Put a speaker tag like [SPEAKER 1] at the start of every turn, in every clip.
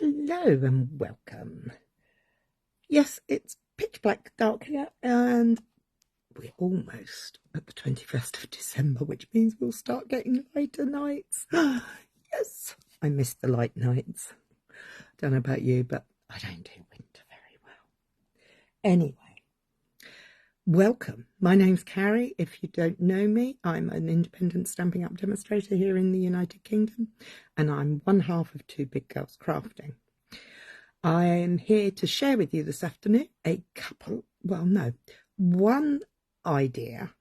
[SPEAKER 1] Hello and welcome. Yes, it's pitch black dark here and we're almost at the 21st of December, which means we'll start getting lighter nights. Yes, I miss the light nights. Don't know about you, but I don't do winter very well. Anyway, welcome. My name's Cary. If you don't know me, I'm an independent Stampin' Up demonstrator here in the United Kingdom, and I'm one half of Two Big Girls Crafting. I'm here to share with you this afternoon one idea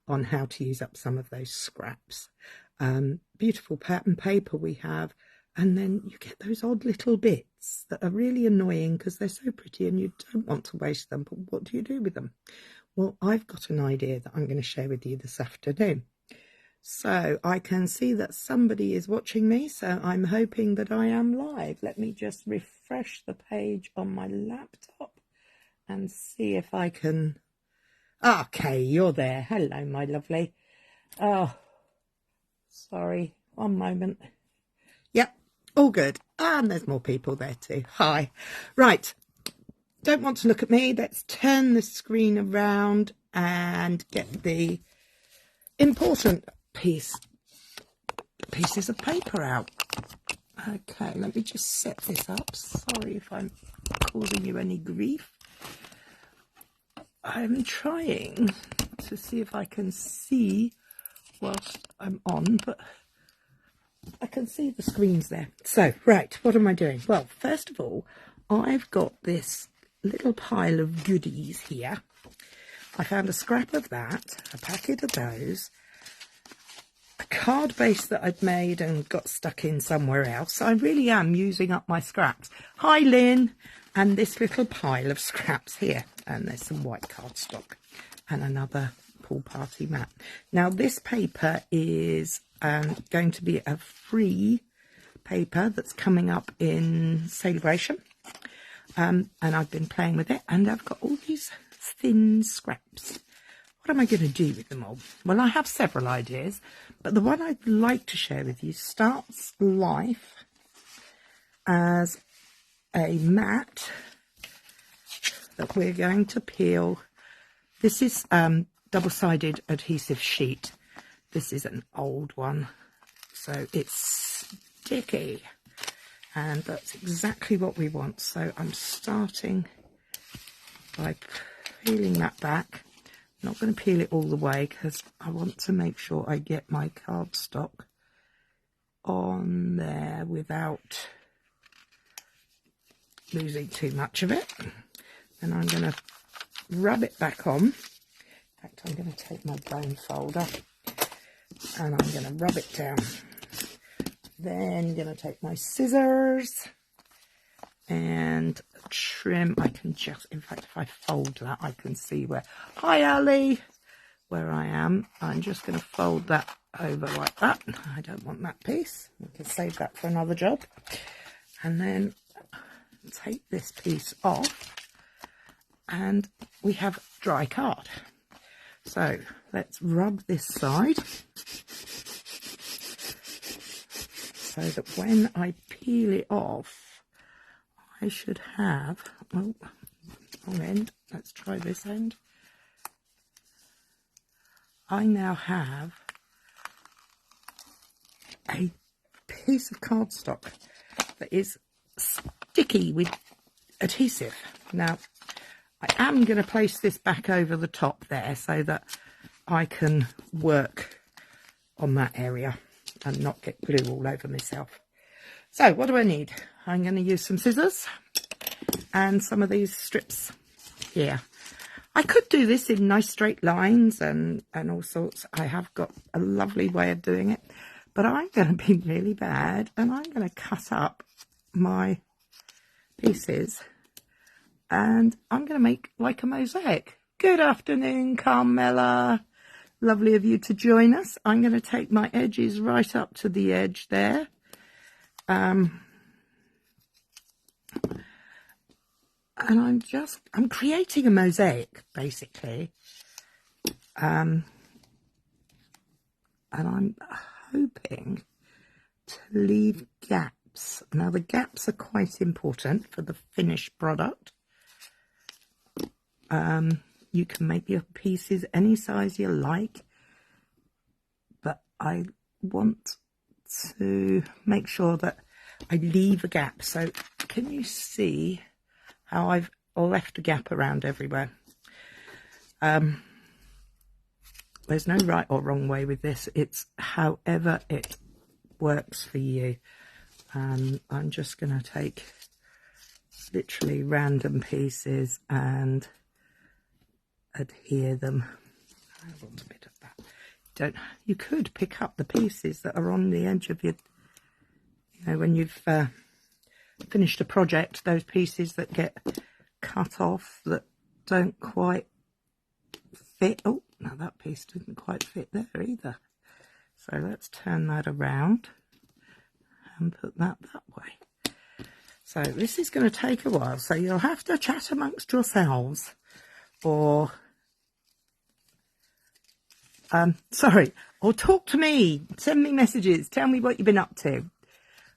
[SPEAKER 1] on how to use up some of those scraps. Beautiful pattern paper we have, and then you get those odd little bits that are really annoying because they're so pretty and you don't want to waste them, but what do you do with them? Well, I've got an idea that I'm going to share with you this afternoon. So I can see that somebody is watching me, so I'm hoping that I am live. Let me just refresh the page on my laptop and see if I can... Okay, you're there. Hello, my lovely. Oh, sorry. One moment. Yep, all good. And there's more people there too. Hi. Right. Don't want to look at me. Let's turn the screen around and get the important pieces of paper out. Okay, let me just set this up. Sorry if I'm causing you any grief. I'm trying to see if I can see whilst I'm on, but I can see the screens there. So, right, what am I doing? Well, first of all, I've got this little pile of goodies here. I found a scrap of that, a packet of those, a card base that I'd made and got stuck in somewhere else. I really am using up my scraps. Hi, Lynn. And this little pile of scraps here. And there's some white cardstock and another pool party mat. Now, this paper is going to be a free paper that's coming up in Celebration. And I've been playing with it, and I've got all these thin scraps. What am I going to do with them all? Well, I have several ideas, but the one I'd like to share with you starts life as a mat that we're going to peel. This is double-sided adhesive sheet. This is an old one, so it's sticky. And that's exactly what we want. So I'm starting by peeling that back. I'm not going to peel it all the way because I want to make sure I get my cardstock on there without losing too much of it. And I'm going to rub it back on. In fact, I'm going to take my bone folder and I'm going to rub it down. Then I'm going to take my scissors and trim. I can just, in fact, if I fold that, I can see where, hi Ali, where I am. I'm just going to fold that over like that. I don't want that piece. We can save that for another job. And then take this piece off and we have dry card. So let's rub this side, so that when I peel it off, I should have, oh, wrong end, let's try this end. I now have a piece of cardstock that is sticky with adhesive. Now, I am going to place this back over the top there so that I can work on that area and not get glue all over myself. So what do I need? I'm going to use some scissors and some of these strips here. I could do this in nice straight lines and all sorts. I have got a lovely way of doing it, but I'm going to be really bad and I'm going to cut up my pieces and I'm going to make like a mosaic. Good afternoon, Carmela. Lovely of you to join us. I'm going to take my edges right up to the edge there. And I'm creating a mosaic, basically. And I'm hoping to leave gaps gaps. Now the gaps are quite important for the finished product. You can make your pieces any size you like, but I want to make sure that I leave a gap. So can you see how I've left a gap around everywhere? There's no right or wrong way with this. It's however it works for you. I'm just going to take literally random pieces and adhere them. I want a bit of that. You could pick up the pieces that are on the edge of your, when you've finished a project, those pieces that get cut off that don't quite fit. Oh, no, that piece didn't quite fit there either. So let's turn that around and put that way. So this is going to take a while, so you'll have to chat amongst yourselves, or or talk to me, send me messages, tell me what you've been up to.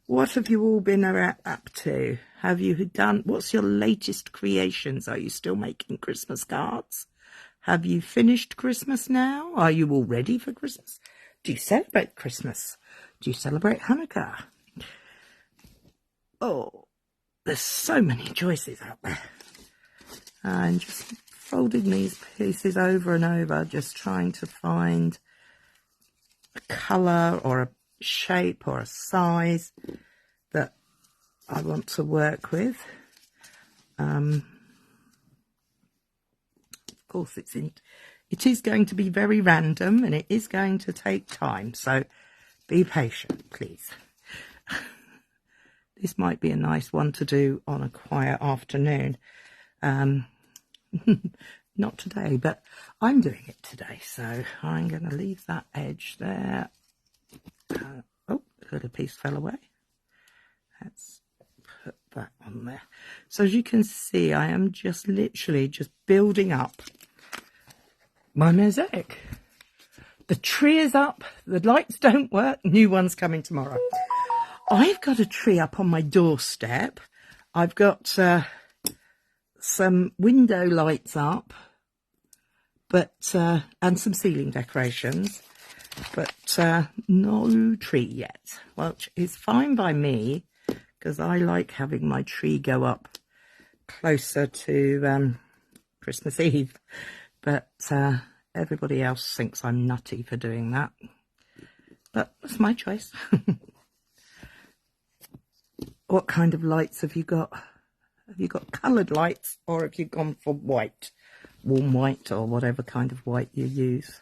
[SPEAKER 1] What have you all been up to? Have you done, what's your latest creations? Are you still making Christmas cards? Have you finished Christmas now? Are you all ready for Christmas? Do you celebrate Christmas? Do you celebrate Hanukkah? Oh, there's so many choices out there. And just folding these pieces over and over, just trying to find a colour or a shape or a size that I want to work with. Of course, it is going to be very random and it is going to take time, so be patient, please. This might be a nice one to do on a quiet afternoon. Not today, but I'm doing it today, so I'm going to leave that edge there. Oh, a little piece fell away. Let's put that on there. So as you can see, I am just literally just building up my mosaic. The tree is up, the lights don't work, new one's coming tomorrow. I've got a tree up on my doorstep. I've got some window lights up, but and some ceiling decorations, but no tree yet, which is fine by me because I like having my tree go up closer to Christmas Eve, but everybody else thinks I'm nutty for doing that, but that's my choice. What kind of lights have you got? Have you got coloured lights, or have you gone for white, warm white, or whatever kind of white you use?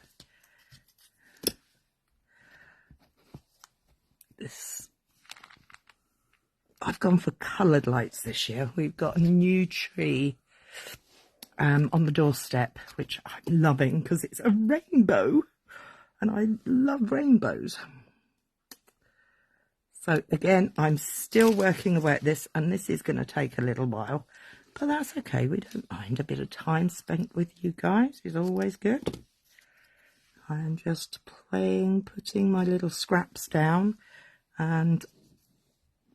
[SPEAKER 1] I've gone for coloured lights this year. We've got a new tree on the doorstep, which I'm loving because it's a rainbow, and I love rainbows. So again, I'm still working away at this, and this is going to take a little while, but that's okay. We don't mind. A bit of time spent with you guys is always good. I'm just putting my little scraps down, and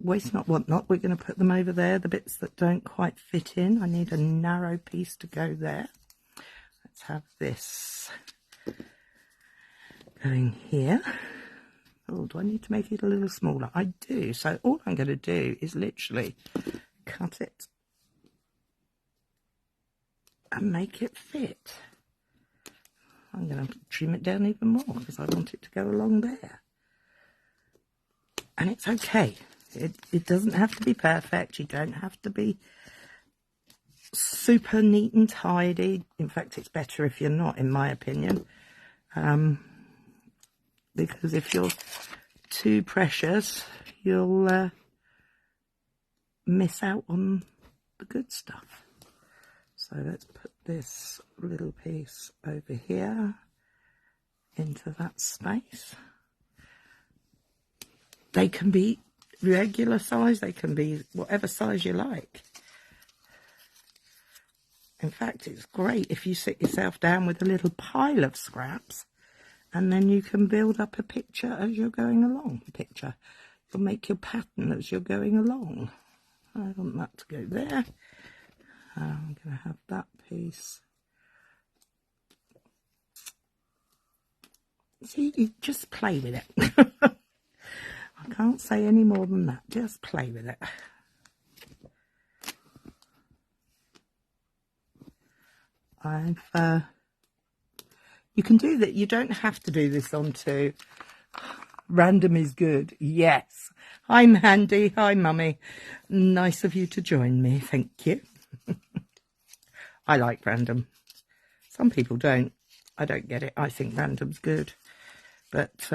[SPEAKER 1] waste not, want not. We're going to put them over there, the bits that don't quite fit in. I need a narrow piece to go there. Let's have this going here. Oh, do I need to make it a little smaller? I do. So all I'm going to do is literally cut it and make it fit. I'm going to trim it down even more because I want it to go along there. And it's okay. It doesn't have to be perfect. You don't have to be super neat and tidy. In fact, it's better if you're not, in my opinion. Because if you're too precious, you'll miss out on the good stuff. So let's put this little piece over here into that space. They can be regular size, they can be whatever size you like. In fact, it's great if you sit yourself down with a little pile of scraps, and then you can build up a picture as you're going along. You'll make your pattern as you're going along. I want that to go there. I'm going to have that piece. See, you just play with it. I can't say any more than that. Just play with it. You can do that. You don't have to do this onto Random is Good. Yes. I'm Handy. Hi, Mummy. Nice of you to join me. Thank you. I like random. Some people don't. I don't get it. I think random's good. But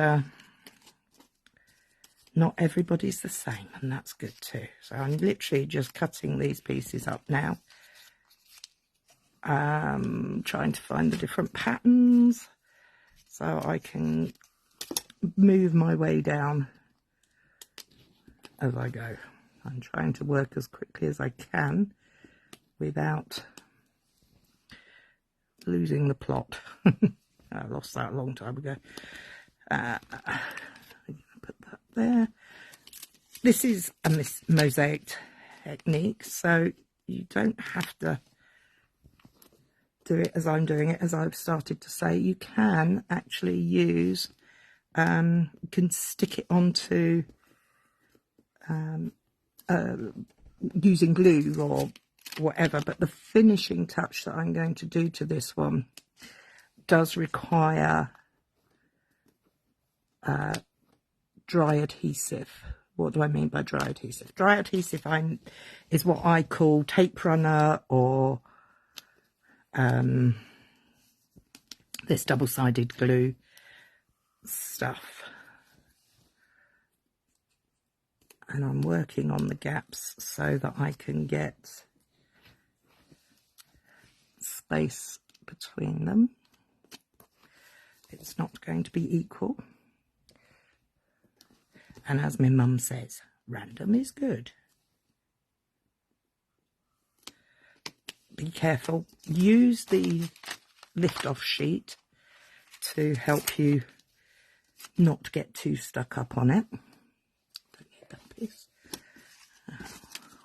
[SPEAKER 1] not everybody's the same, and that's good too. So I'm literally just cutting these pieces up now. Trying to find the different patterns so I can move my way down as I go. I'm trying to work as quickly as I can without losing the plot. I lost that a long time ago. I'm going to put that there. This is a mosaic technique, so you don't have to do it as I'm doing it. As I've started to say, you can actually use, you can stick it onto using glue or whatever, but the finishing touch that I'm going to do to this one does require dry adhesive. What do I mean by dry adhesive? Dry adhesive is what I call tape runner, or this double-sided glue stuff. And I'm working on the gaps so that I can get space between them. It's not going to be equal. And as my mum says, random is good. Be careful. Use the lift-off sheet to help you not get too stuck up on it. Don't need that piece.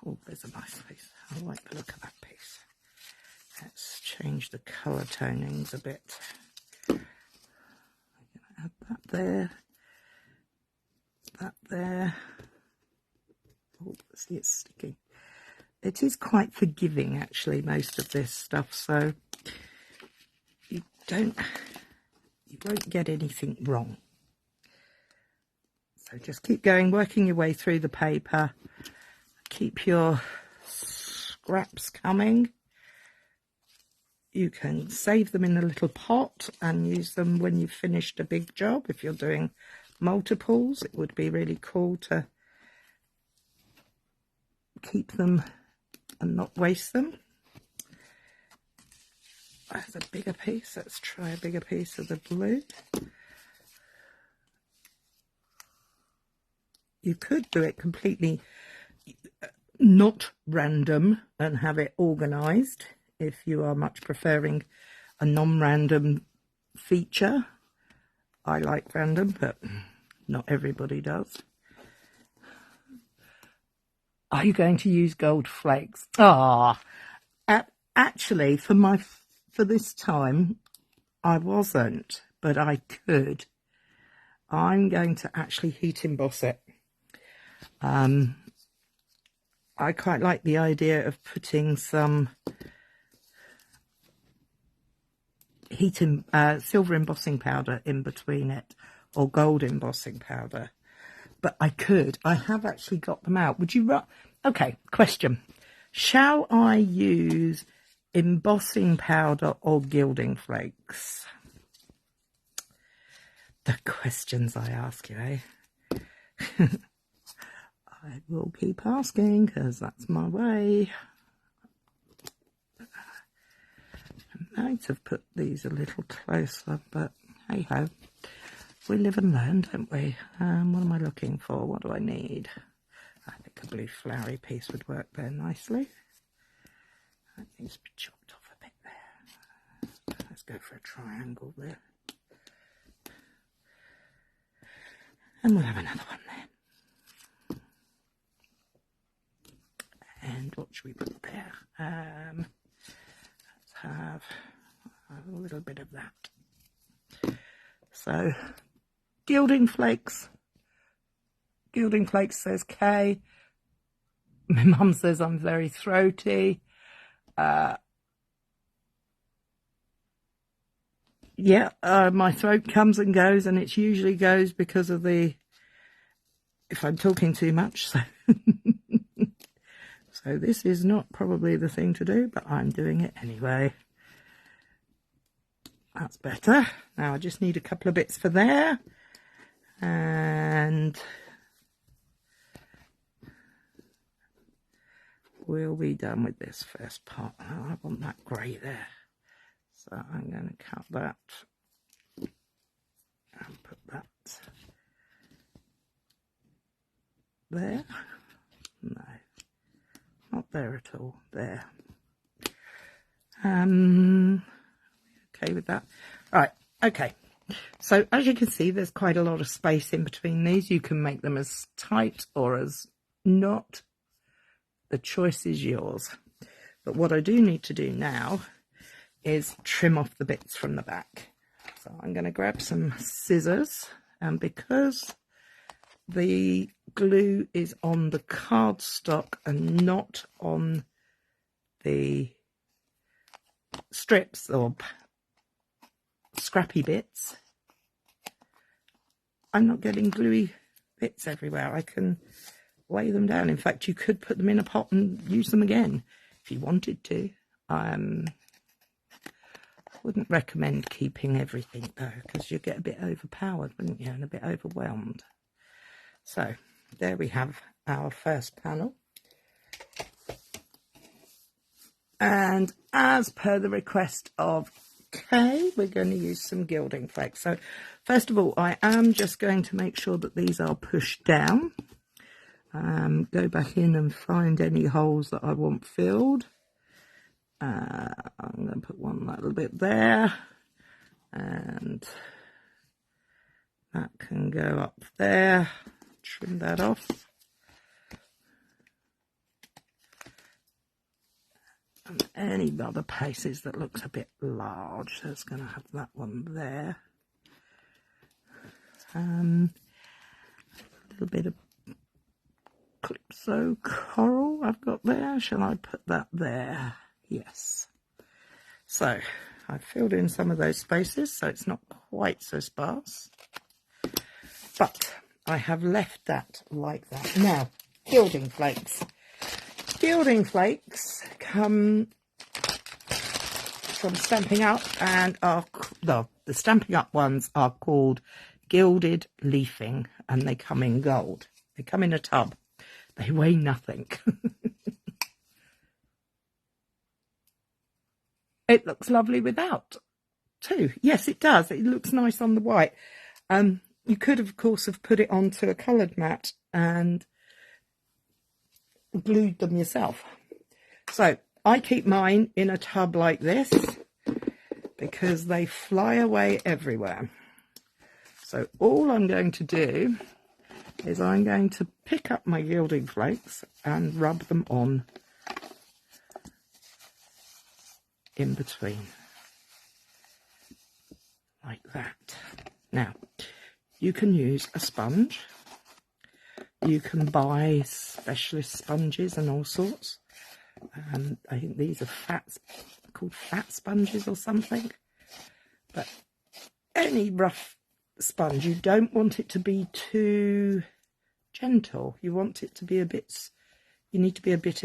[SPEAKER 1] Oh, there's a nice piece. I like the look of that piece. Let's change the colour tonings a bit. I'm going to add that there. That there. Oh, see, it's sticking. It is quite forgiving, actually, most of this stuff, so you won't get anything wrong. So just keep going, working your way through the paper. Keep your scraps coming. You can save them in a little pot and use them when you've finished a big job. If you're doing multiples, it would be really cool to keep them and not waste them. There's a bigger piece. Let's try a bigger piece of the blue. You could do it completely not random and have it organised if you are much preferring a non-random feature. I like random, but not everybody does. Are you going to use gold flakes? Actually, for this time, I wasn't, but I could. I'm going to actually heat emboss it. I quite like the idea of putting some silver embossing powder in between it, or gold embossing powder. But I have actually got them out. Would you okay, question. Shall I use embossing powder or gilding flakes? The questions I ask you, eh? I will keep asking, because that's my way. I might have put these a little closer, but hey ho. We live and learn, don't we? What am I looking for? What do I need? I think a blue flowery piece would work there nicely. That needs to be chopped off a bit there. Let's go for a triangle there. And we'll have another one there. what should we put there? Let's have a little bit of that. So, gilding flakes. Gilding flakes says K. My mum says I'm very throaty. Yeah, my throat comes and goes, and it usually goes because of if I'm talking too much. So, so this is not probably the thing to do, but I'm doing it anyway. That's better. Now I just need a couple of bits for there, and we'll be done with this first part. Oh, I want that grey there. So I'm going to cut that and put that there. No, not there at all. There. Okay with that? Right, okay. So as you can see, there's quite a lot of space in between these. You can make them as tight or as not. The choice is yours. But what I do need to do now is trim off the bits from the back. So I'm going to grab some scissors, and because the glue is on the cardstock and not on the strips or scrappy bits, I'm not getting gluey bits everywhere. I can lay them down. In fact, you could put them in a pot and use them again if you wanted to. Wouldn't recommend keeping everything though, because you get a bit overpowered, wouldn't you, and a bit overwhelmed. So there we have our first panel, and as per the request of Kay, we're going to use some gilding flakes. So first of all, I am just going to make sure that these are pushed down. Go back in and find any holes that I want filled. I'm going to put one little bit there, and that can go up there. Trim that off. And any other places that looks a bit large, so it's going to have that one there. A little bit of Calypso coral I've got there. Shall I put that there? Yes. So I've filled in some of those spaces, so it's not quite so sparse, but I have left that like that. Now, gilding flakes. Gilding flakes come from Stampin' Up, and the Stampin' Up ones are called gilded leafing, and they come in gold. They come in a tub. They weigh nothing. It looks lovely without, too. Yes, it does. It looks nice on the white. You could, of course, have put it onto a coloured mat and glued them yourself. So I keep mine in a tub like this because they fly away everywhere. So all I'm going to do is I'm going to pick up my gilding flakes and rub them on in between, like that. Now, you can use a sponge. You can buy specialist sponges and all sorts. I think these are called fat sponges or something. But any rough sponge, you don't want it to be too gentle. You want it to be you need to be a bit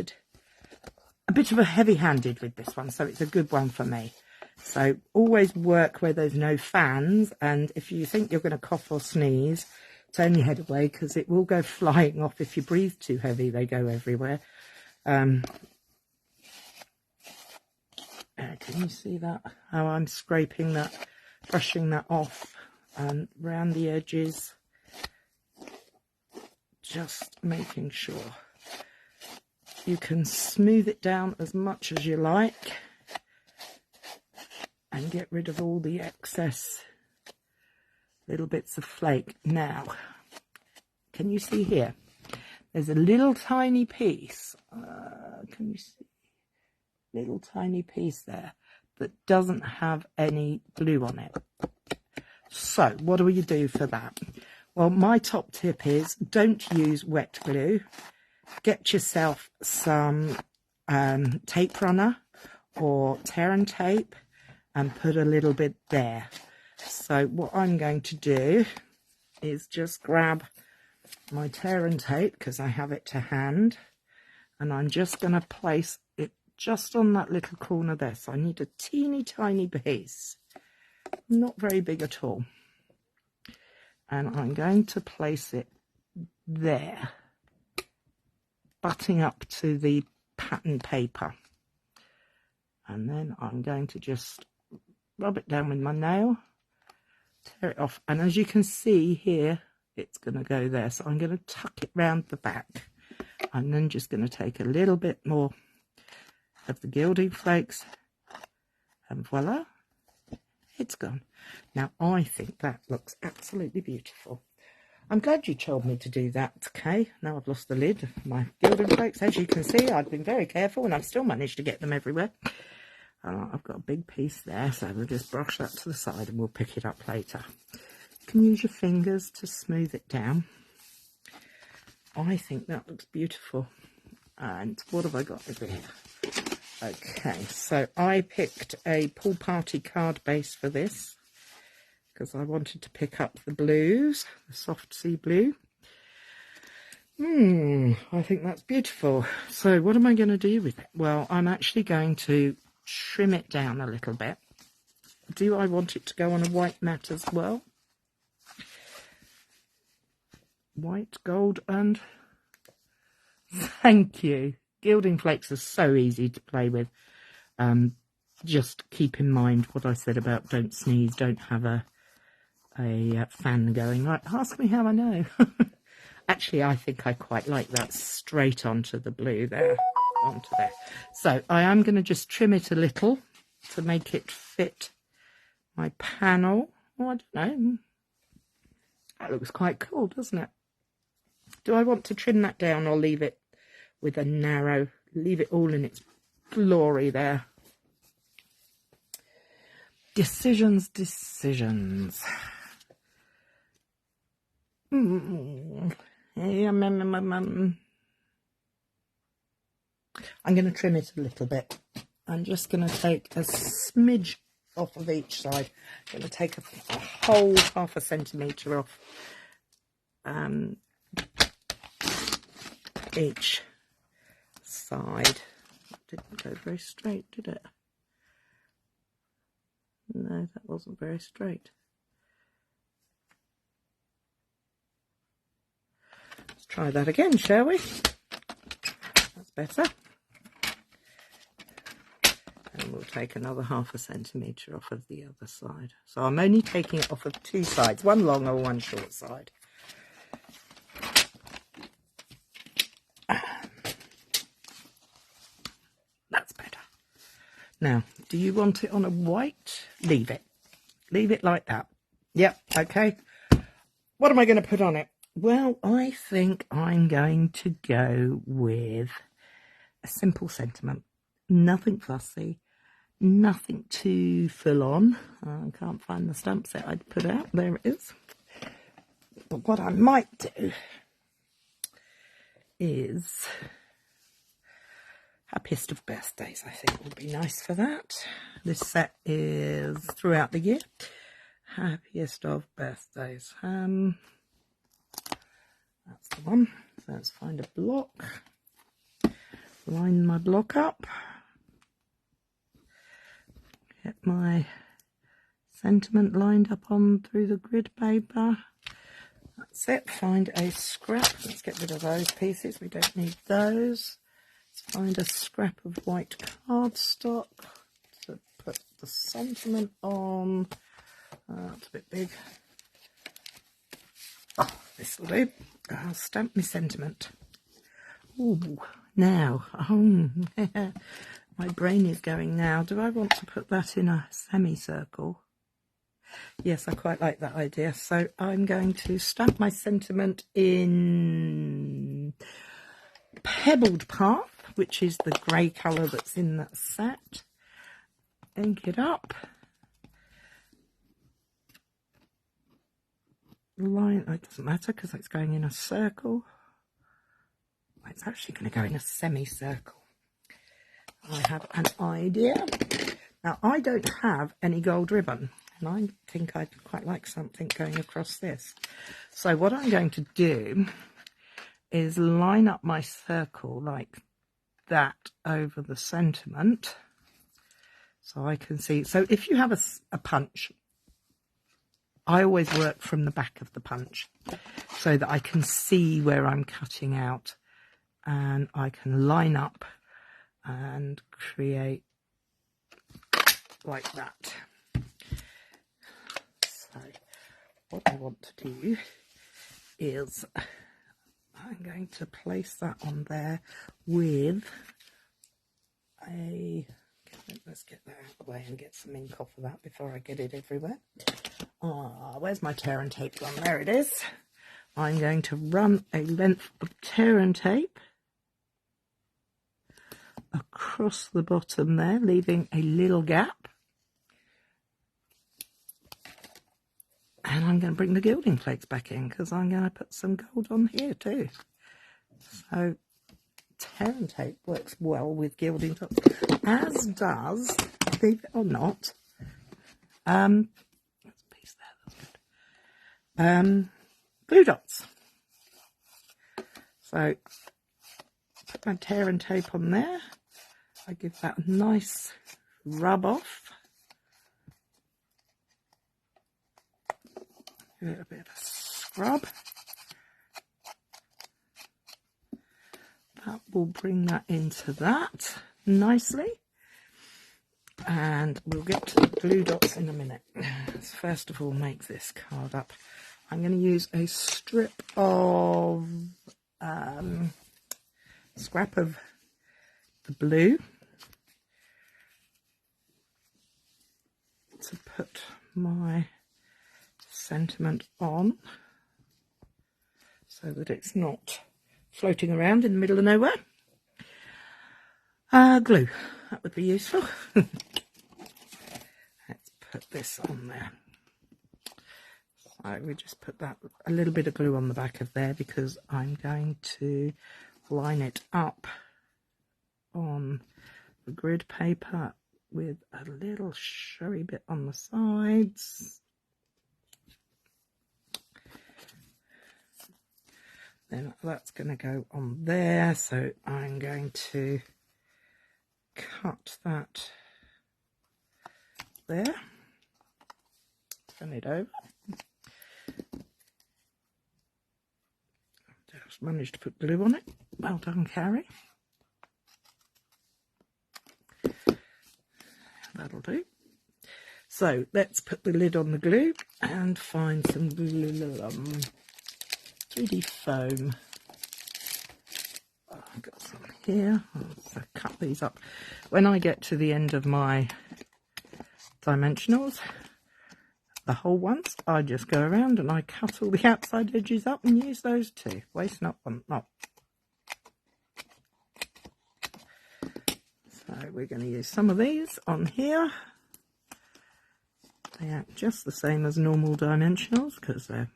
[SPEAKER 1] of a heavy-handed with this one, so it's a good one for me. So always work where there's no fans, and if you think you're going to cough or sneeze, turn your head away, because it will go flying off. If you breathe too heavy, they go everywhere. Can you see that? How I'm scraping that, brushing that off and round the edges, just making sure. You can smooth it down as much as you like and get rid of all the excess little bits of flake. Now, can you see here? there's a little tiny piece, can you see? Little tiny piece there that doesn't have any glue on it. So what do you do for that? Well, my top tip is don't use wet glue. Get yourself some tape runner or tear and tape and put a little bit there. So what I'm going to do is just grab my tear and tape, because I have it to hand, and I'm just going to place it just on that little corner there. So I need a teeny tiny piece, not very big at all, and I'm going to place it there, butting up to the pattern paper, and then I'm going to just rub it down with my nail, tear it off, and as you can see here, it's going to go there. So I'm going to tuck it round the back. I'm then just going to take a little bit more of the gilding flakes, and voila, it's gone. Now I think that looks absolutely beautiful. I'm glad you told me to do that, Kay. Now I've lost the lid of my gilding flakes. As you can see, I've been very careful and I've still managed to get them everywhere. I've got a big piece there, so we'll just brush that to the side and we'll pick it up later. You can use your fingers to smooth it down. I think that looks beautiful. And what have I got over here? Okay, so I picked a pool party card base for this, because I wanted to pick up the blues, the soft sea blue. I think that's beautiful. So what am I going to do with it? Well, I'm actually going to trim it down a little bit. Do I want it to go on a white mat as well? White, gold, and thank you. Gilding flakes are so easy to play with. Just keep in mind what I said about don't sneeze, don't have a fan going. Right, ask me how I know. Actually, I think I quite like that straight onto the blue there, onto there. So I am going to just trim it a little to make it fit my panel. Oh, I don't know. That looks quite cool, doesn't it? Do I want to trim that down or leave it with a narrow, leave it all in its glory there? Decisions. I'm going to trim it a little bit. I'm just going to take a smidge off of each side. I'm going to take a whole ½ a centimetre off each side. Didn't go very straight, did it? No, that wasn't very straight. Let's try that again, shall we? That's better. And we'll take another ½ a centimetre off of the other side. So I'm only taking it off of two sides, one long or one short side. That's better. Now, do you want it on a white? Leave it. Leave it like that. Yep, okay. What am I going to put on it? Well, I think I'm going to go with a simple sentiment. Nothing fussy, nothing too full on. I can't find the stamp set I'd put out. There it is. But what I might do is happiest of birthdays, I think would be nice for that. This set is throughout the year. Happiest of birthdays. That's the one. So let's find a block. Line my block up. Get my sentiment lined up on through the grid paper. That's it. Find a scrap. Let's get rid of those pieces. We don't need those. Let's find a scrap of white cardstock to put the sentiment on. It's a bit big. Oh, this will do. I'll stamp my sentiment. Ooh, now. Oh, my brain is going now. Do I want to put that in a semicircle? Yes, I quite like that idea. So I'm going to stamp my sentiment in Pebbled Path, which is the grey colour that's in that set. Ink it up. Line, it doesn't matter because it's going in a circle. It's actually going to go in a semicircle. I have an idea. Now, I don't have any gold ribbon, and I think I'd quite like something going across this. So what I'm going to do is line up my circle like that over the sentiment, so I can see. So if you have a punch, I always work from the back of the punch so that I can see where I'm cutting out, and I can line up and create like that. So what I want to do is I'm going to place that on there with a, let's get that out of the way and get some ink off of that before I get it everywhere. Where's my tear and tape gone? There it is. I'm going to run a length of tear and tape across the bottom there, leaving a little gap. And I'm going to bring the gilding flakes back in because I'm going to put some gold on here too. So tear and tape works well with gilding tops, as does, believe it or not, there's a piece there, that's good. Glue dots. So put my tear and tape on there. I give that a nice rub off. Give it a bit of a scrub. That will bring that into that nicely. And we'll get to the glue dots in a minute. Let's first of all make this card up. I'm going to use a strip of scrap of the blue to put my sentiment on so that it's not floating around in the middle of nowhere. Glue, that would be useful. Let's put this on there. So we just put that, a little bit of glue on the back of there because I'm going to line it up on the grid paper with a little showy bit on the sides. Then that's going to go on there, so I'm going to cut that there, turn it over. Just managed to put glue on it. Well done, Cary. That'll do. So let's put the lid on the glue and find some glue, 3D foam. Oh, I've got some here. I'll cut these up. When I get to the end of my dimensionals, the whole ones, I just go around and I cut all the outside edges up and use those too. Waste not, want not. So we're going to use some of these on here. They act just the same as normal dimensionals because they're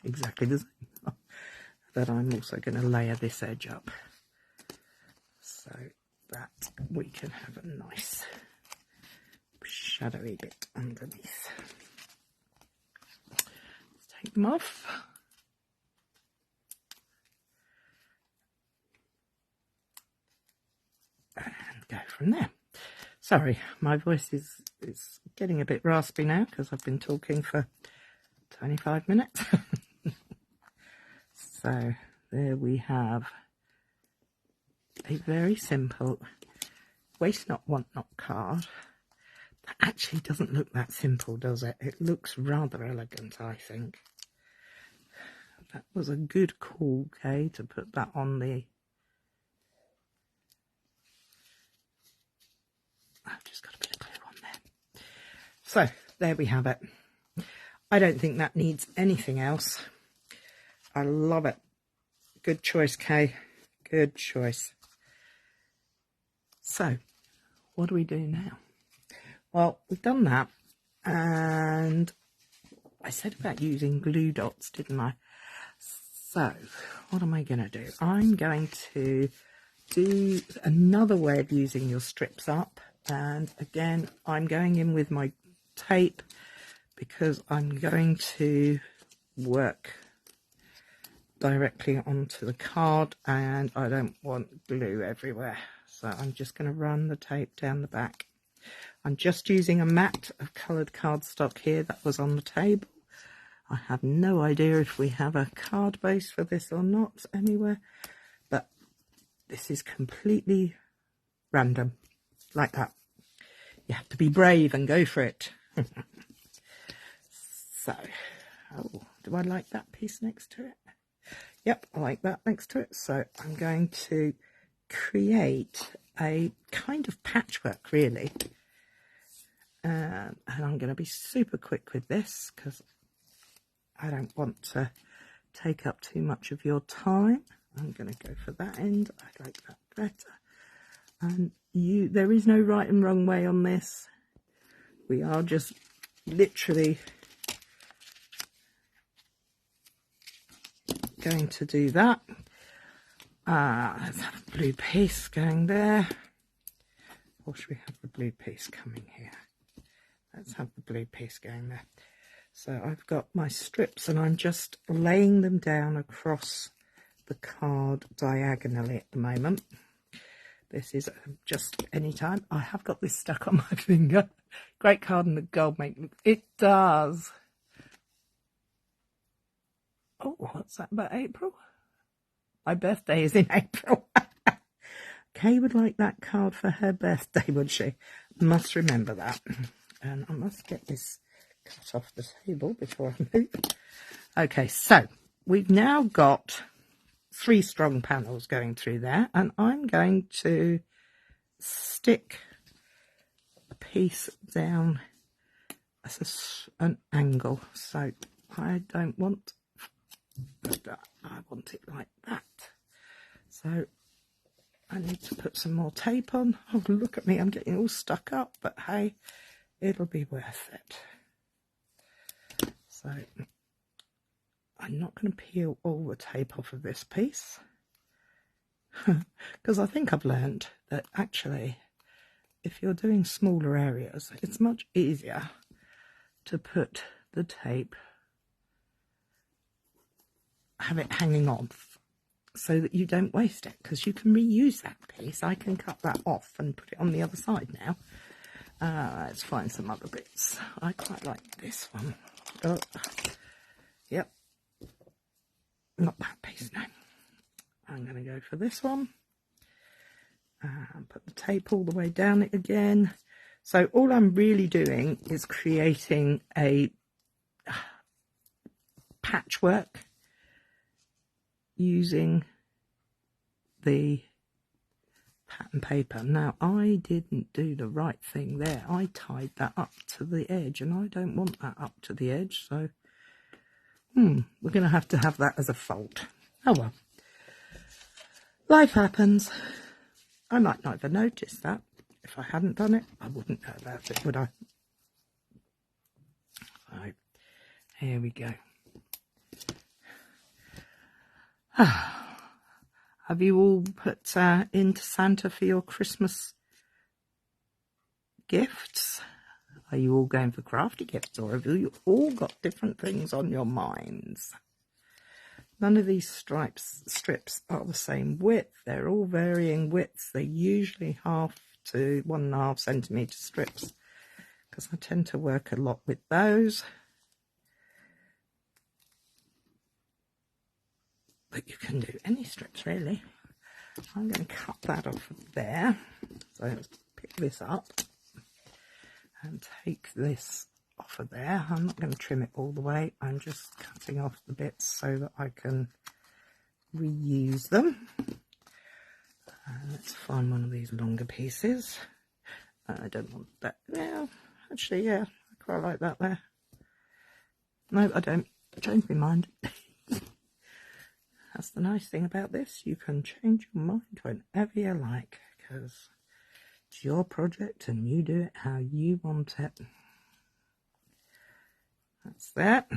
[SPEAKER 1] exactly the same. But I'm also going to layer this edge up so that we can have a nice shadowy bit underneath. Let's take them off. And go from there. Sorry, my voice is getting a bit raspy now because I've been talking for 25 minutes. So there we have a very simple waste not, want not card. That actually doesn't look that simple, does it? It looks rather elegant, I think. That was a good call, Kay, to put that on the... I've just got a bit of glue on there. So there we have it. I don't think that needs anything else. I love it. Good choice, Kay. Good choice. So, what do we do now? Well, we've done that, and I said about using glue dots, didn't I? So, what am I going to do? I'm going to do another way of using your strips up, and again, I'm going in with my tape because I'm going to work directly onto the card and I don't want glue everywhere. So I'm just going to run the tape down the back. I'm just using a mat of coloured cardstock here that was on the table. I have no idea if we have a card base for this or not anywhere, but this is completely random, like that. You have to be brave and go for it. So, oh, do I like that piece next to it? Yep, I like that next to it. So I'm going to create a kind of patchwork, really. And I'm going to be super quick with this because I don't want to take up too much of your time. I'm going to go for that end. I like that better. And there is no right and wrong way on this. We are just literally going to do that. Let's have a blue piece going there. Or should we have the blue piece coming here? Let's have the blue piece going there. So I've got my strips and I'm just laying them down across the card diagonally at the moment. This is just any time. I have got this stuck on my finger. Great card and the gold make it does. Oh, what's that about April? My birthday is in April. Kay would like that card for her birthday, would she? Must remember that. And I must get this cut off the table before I move. Okay, so we've now got 3 strong panels going through there, and I'm going to stick a piece down as an angle. So I don't want that. I want it like that. So I need to put some more tape on. Oh, look at me, I'm getting all stuck up, but hey, it'll be worth it. So I'm not going to peel all the tape off of this piece because I think I've learned that actually if you're doing smaller areas, it's much easier to put the tape, have it hanging off so that you don't waste it, because you can reuse that piece. I can cut that off and put it on the other side now. Let's find some other bits. I quite like this one. Oh, yep, not that piece, no. I'm going to go for this one. Put the tape all the way down it again. So all I'm really doing is creating a patchwork using the pattern paper. Now I didn't do the right thing there. I tied that up to the edge and I don't want that up to the edge, so we're going to have that as a fold. Oh well, life happens. I might not have noticed that. If I hadn't done it, I wouldn't know about it, would I? So here we go. Have you all put into Santa for your Christmas gifts? Are you all going for crafty gifts, or have you all got different things on your minds? None of these strips are the same width. They're all varying widths. They're usually 1/2 to 1.5 centimetre strips, because I tend to work a lot with those. But you can do any strips, really. I'm going to cut that off of there. So let's pick this up and take this off of there. I'm not going to trim it all the way. I'm just cutting off the bits so that I can reuse them. Let's find one of these longer pieces. I don't want that. Well, actually, yeah, I quite like that there. No, I don't. Change my mind. That's the nice thing about this. You can change your mind whenever you like, because it's your project and you do it how you want it. That's that.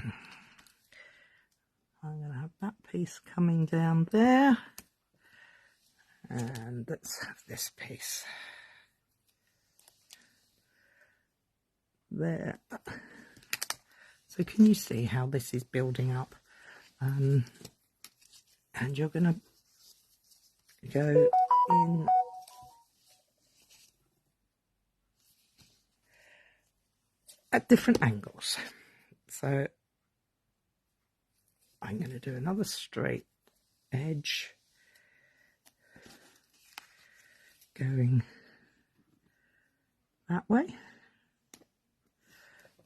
[SPEAKER 1] I'm going to have that piece coming down there. And let's have this piece there. So can you see how this is building up? And you're going to go in at different angles. So I'm going to do another straight edge going that way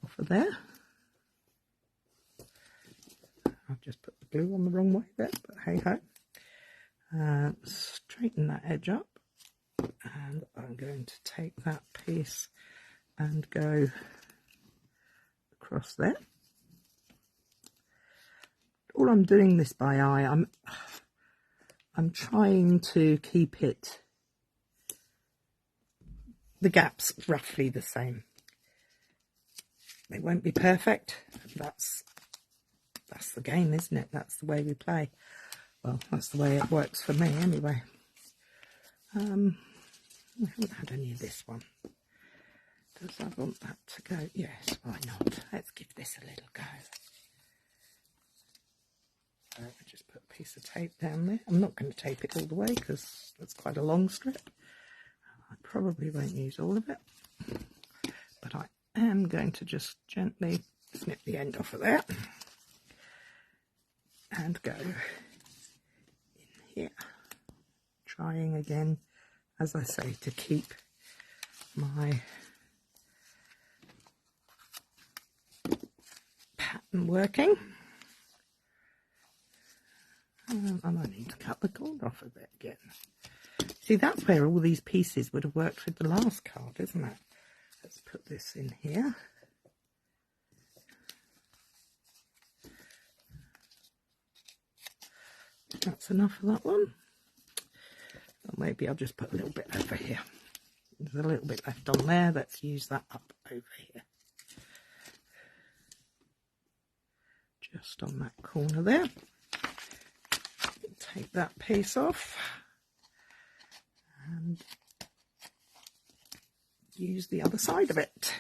[SPEAKER 1] off of there. I've just put the glue on the wrong way there, but hey ho. Straighten that edge up, and I'm going to take that piece and go across there. All I'm doing this by eye. I'm trying to keep it, the gaps roughly the same. They won't be perfect. That's the game, isn't it? That's the way we play. Well, that's the way it works for me anyway. I haven't had any of this one. Does I want that to go? Yes, why not? Let's give this a little go. So I just put a piece of tape down there. I'm not going to tape it all the way because that's quite a long strip. I probably won't use all of it, but I am going to just gently snip the end off of there and go in here, trying again, as I say, to keep my pattern working. And I need to cut the cord off of it again. See, that's where all these pieces would have worked with the last card, isn't it? Let's put this in here. That's enough of that one. Or maybe I'll just put a little bit over here. There's a little bit left on there. Let's use that up over here. Just on that corner there. Take that piece off and use the other side of it.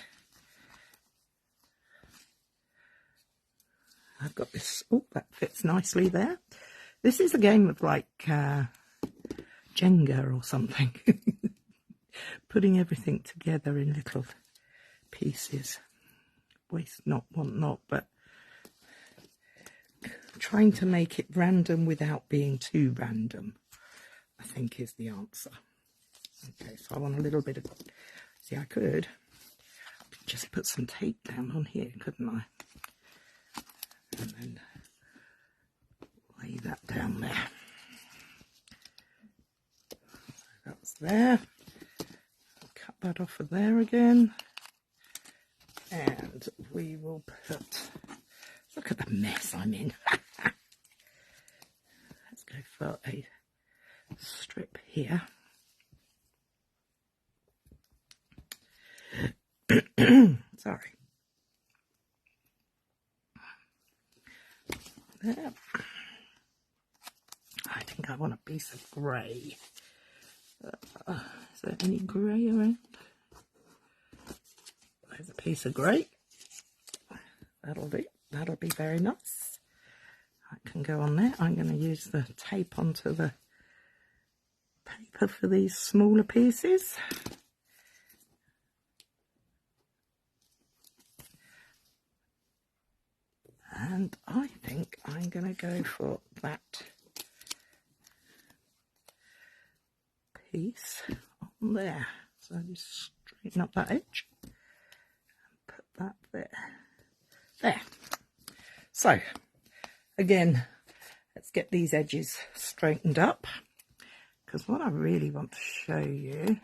[SPEAKER 1] I've got this. Oh, that fits nicely there. This is a game of like Jenga or something. Putting everything together in little pieces. Waste not, want not, but trying to make it random without being too random, I think, is the answer. Okay, so I want a little bit of... See, I could just put some tape down on here, couldn't I? And then lay that down there. So that's there. I'll cut that off of there again. And we will put... Look at the mess I'm in. Let's go for a strip here. Sorry. There. I think I want a piece of grey. Is there any grey around? There's a piece of grey. That'll do. That'll be very nice. That can go on there. I'm going to use the tape onto the paper for these smaller pieces. And I think I'm going to go for that piece on there. So just straighten up that edge and put that there. There. So, again, let's get these edges straightened up, because what I really want to show you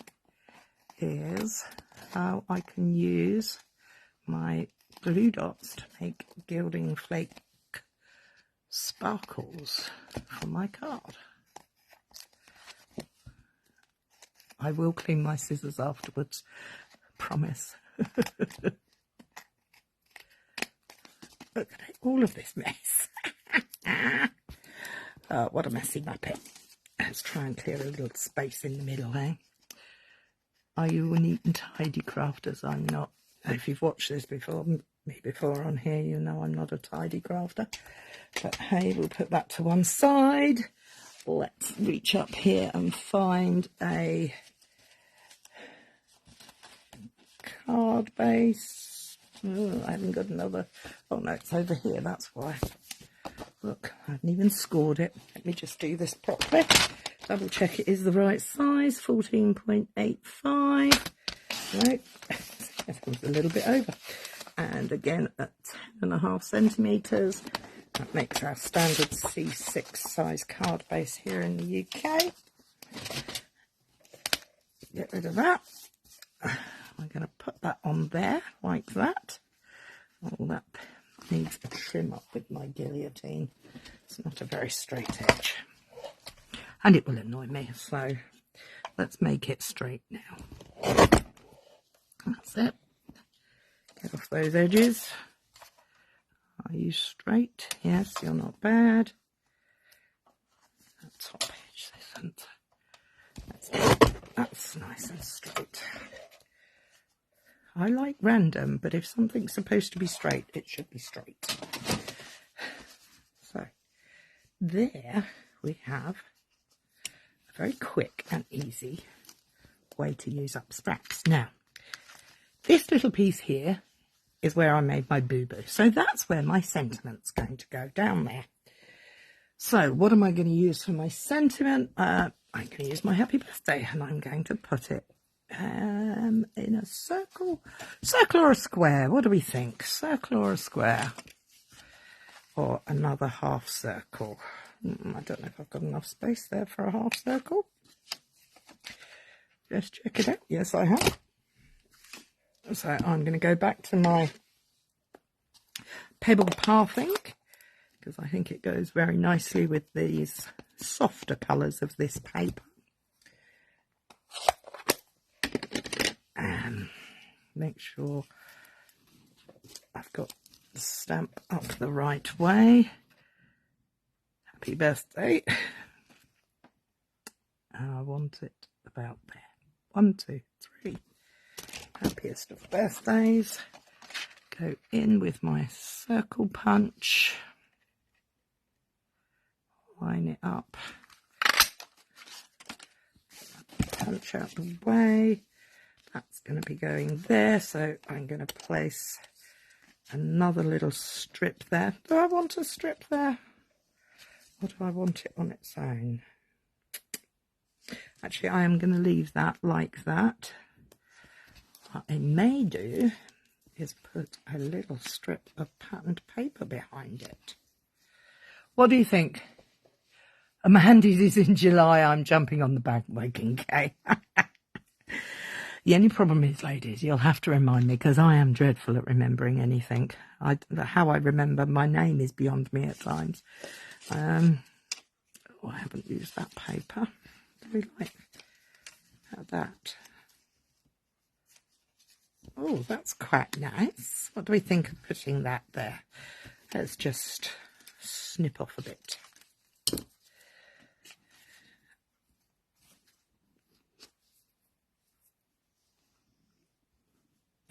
[SPEAKER 1] is how I can use my glue dots to make gilding flake sparkles for my card. I will clean my scissors afterwards, promise. Look at all of this mess. What a messy muppet. Let's try and clear a little space in the middle, eh? Are you a neat and tidy crafters? I'm not. If you've watched this before, me before on here, you know I'm not a tidy crafter. But hey, we'll put that to one side. Let's reach up here and find a card base. Oh, I haven't got another. Oh no, it's over here, that's why. Look, I haven't even scored it. Let me just do this properly. Double check it is the right size. 14.85. Right, that was a little bit over. And again at 10.5 centimetres. That makes our standard C6 size card base here in the UK. Get rid of that. I'm going to put that on there like that. Oh, that needs a trim up with my guillotine. It's not a very straight edge. And it will annoy me, so let's make it straight now. That's it. Get off those edges. Are you straight? Yes, you're not bad. That top edge, this isn't. That's nice and straight. I like random, but if something's supposed to be straight, it should be straight. So, there we have a very quick and easy way to use up scraps. Now, this little piece here is where I made my boo-boo. So that's where my sentiment's going to go down there. So what am I going to use for my sentiment? I'm going to use my happy birthday, and I'm going to put it in a circle or a square. What do we think? Circle or a square? Or another half circle? I don't know if I've got enough space there for a half circle. Just check it out. Yes, I have. So I'm going to go back to my pebble pathing, because I think it goes very nicely with these softer colours of this paper. And make sure I've got the stamp up the right way. Happy birthday. I want it about there. 1, 2, 3. Happiest of birthdays. Go in with my circle punch. Line it up. Punch out the way. That's going to be going there, so I'm going to place another little strip there. Do I want a strip there? Or do I want it on its own? Actually, I am going to leave that like that. What I may do is put a little strip of patterned paper behind it. What do you think? Amandy's is in July. I'm jumping on the bandwagon, okay? The only problem is, ladies, you'll have to remind me, because I am dreadful at remembering anything. How I remember my name is beyond me at times. I haven't used that paper. Do we like that? Oh, that's quite nice. What do we think of putting that there? Let's just snip off a bit.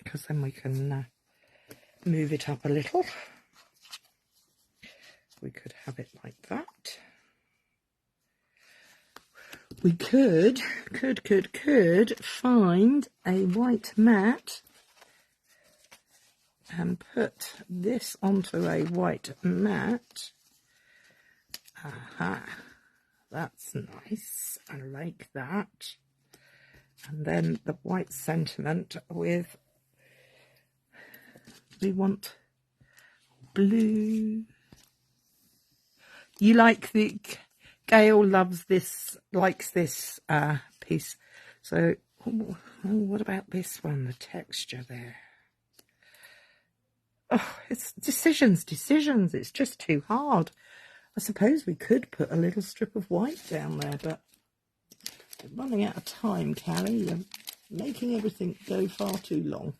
[SPEAKER 1] Because then we can move it up a little. We could have it like that. We could find a white mat and put this onto a white mat. Aha, that's nice. I like that. And then the white sentiment with, we want blue. You like the, Gail loves this, likes this piece. So, what about this one, the texture there? Oh, it's decisions. It's just too hard. I suppose we could put a little strip of white down there, but we're running out of time, Cary. You're making everything go far too long.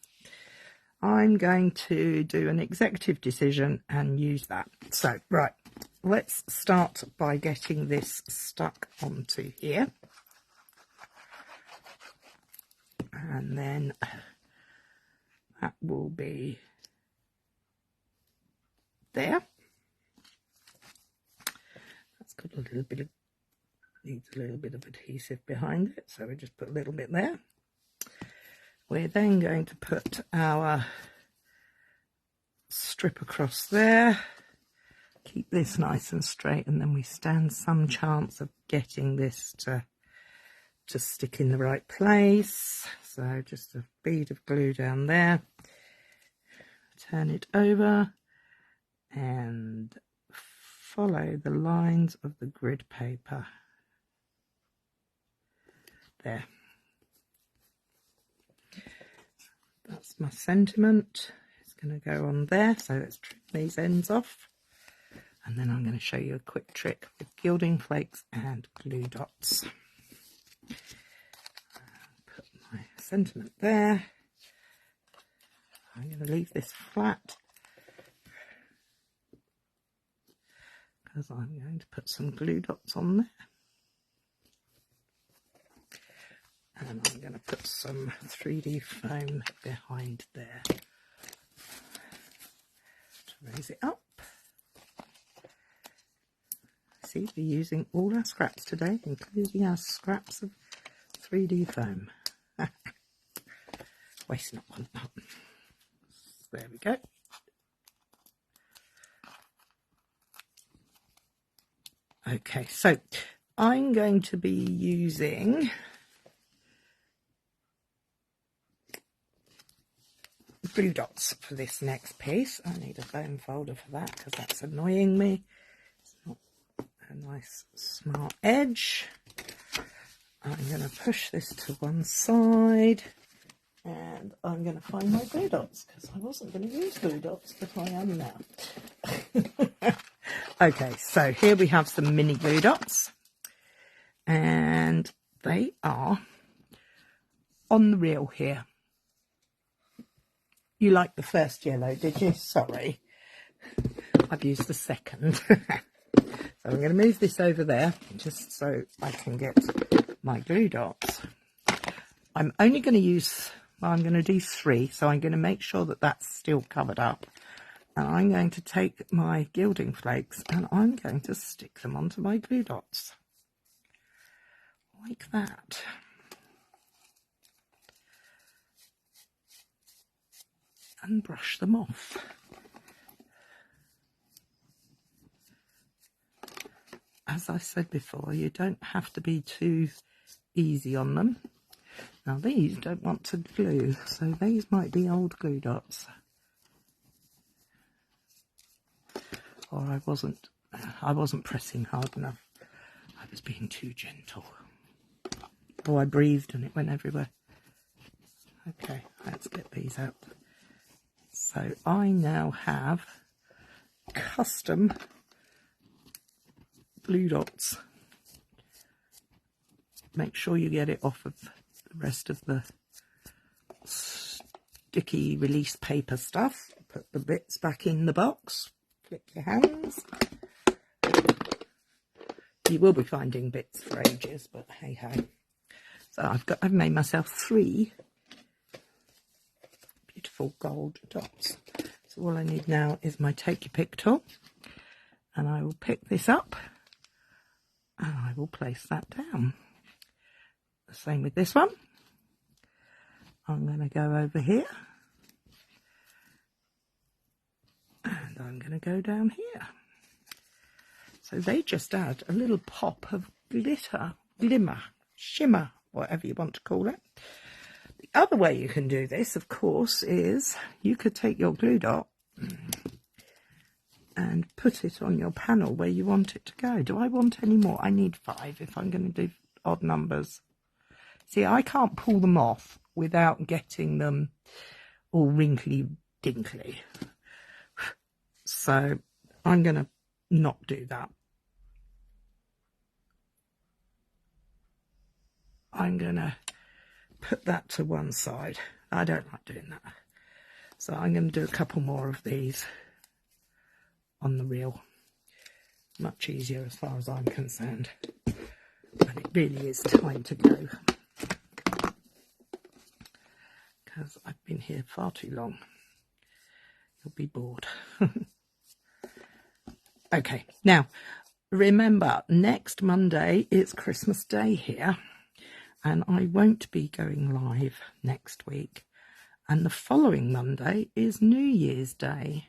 [SPEAKER 1] I'm going to do an executive decision and use that. So, right, let's start by getting this stuck onto here. And then that will be there. That's got a little bit of, needs a little bit of adhesive behind it, so we just put a little bit there. We're then going to put our strip across there, keep this nice and straight, and then we stand some chance of getting this to stick in the right place. So just a bead of glue down there, turn it over and follow the lines of the grid paper there. That's my sentiment. It's going to go on there, so let's trim these ends off, and then I'm going to show you a quick trick with gilding flakes and glue dots. Put my sentiment there. I'm going to leave this flat because I'm going to put some glue dots on there. And I'm going to put some 3D foam behind there to raise it up. See, we're using all our scraps today, including our scraps of 3D foam. Waste not, want not. There we go. Okay, so I'm going to be using glue dots for this next piece. I need a foam folder for that because that's annoying me. It's not a nice smart edge. I'm going to push this to one side and I'm going to find my glue dots because I wasn't going to use glue dots, but I am now. Okay, so here we have some mini glue dots and they are on the reel here. You liked the first yellow, did you? Sorry, I've used the second. So I'm going to move this over there just so I can get my glue dots. I'm only going to use, well, I'm going to do 3, so I'm going to make sure that that's still covered up. And I'm going to take my gilding flakes and I'm going to stick them onto my glue dots. Like that. And brush them off. As I said before, you don't have to be too easy on them. Now these don't want to glue, so these might be old glue dots. Or I wasn't pressing hard enough. I was being too gentle. Oh, I breathed and it went everywhere. Okay, let's get these out. So I now have custom glue dots. Make sure you get it off of the rest of the sticky release paper stuff. Put the bits back in the box. Flip your hands. You will be finding bits for ages, but hey ho. So I've made myself 3 beautiful gold dots. So all I need now is my take your pick tool, and I will pick this up and I will place that down. The same with this one. I'm going to go over here and I'm going to go down here. So they just add a little pop of glitter, glimmer, shimmer, whatever you want to call it. The other way you can do this, of course, is you could take your glue dot and put it on your panel where you want it to go. Do I want any more? I need 5 if I'm going to do odd numbers. See, I can't pull them off without getting them all wrinkly dinkly. So I'm going to not do that. I'm going to put that to one side. I don't like doing that. So I'm going to do a couple more of these on the reel. Much easier as far as I'm concerned. And it really is time to go, because I've been here far too long. You'll be bored. Okay, now remember, next Monday it's Christmas Day here, and I won't be going live next week. And the following Monday is New Year's Day,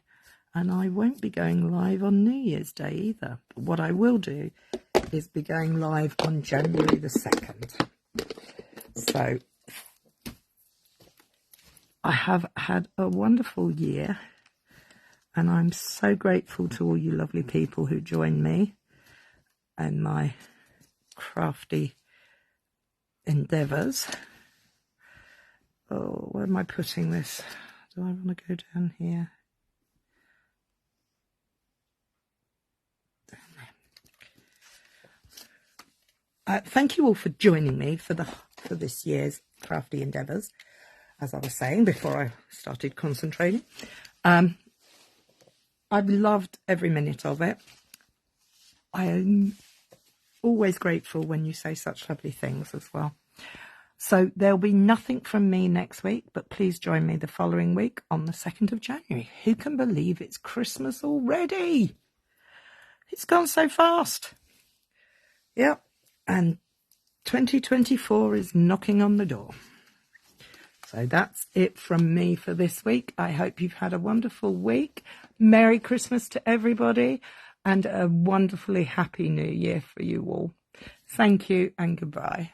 [SPEAKER 1] and I won't be going live on New Year's Day either. But what I will do is be going live on January the 2nd. So I have had a wonderful year, and I'm so grateful to all you lovely people who joined me and my crafty endeavours. Oh, where am I putting this? Do I want to go down here? Down there. Thank you all for joining me for this year's crafty endeavours, as I was saying before I started concentrating. I've loved every minute of it. I am always grateful when you say such lovely things as well. So there'll be nothing from me next week, but please join me the following week on the 2nd of January. Who can believe it's Christmas already? It's gone so fast. Yep. And 2024 is knocking on the door. So that's it from me for this week. I hope you've had a wonderful week. Merry Christmas to everybody, and a wonderfully happy New Year for you all. Thank you and goodbye.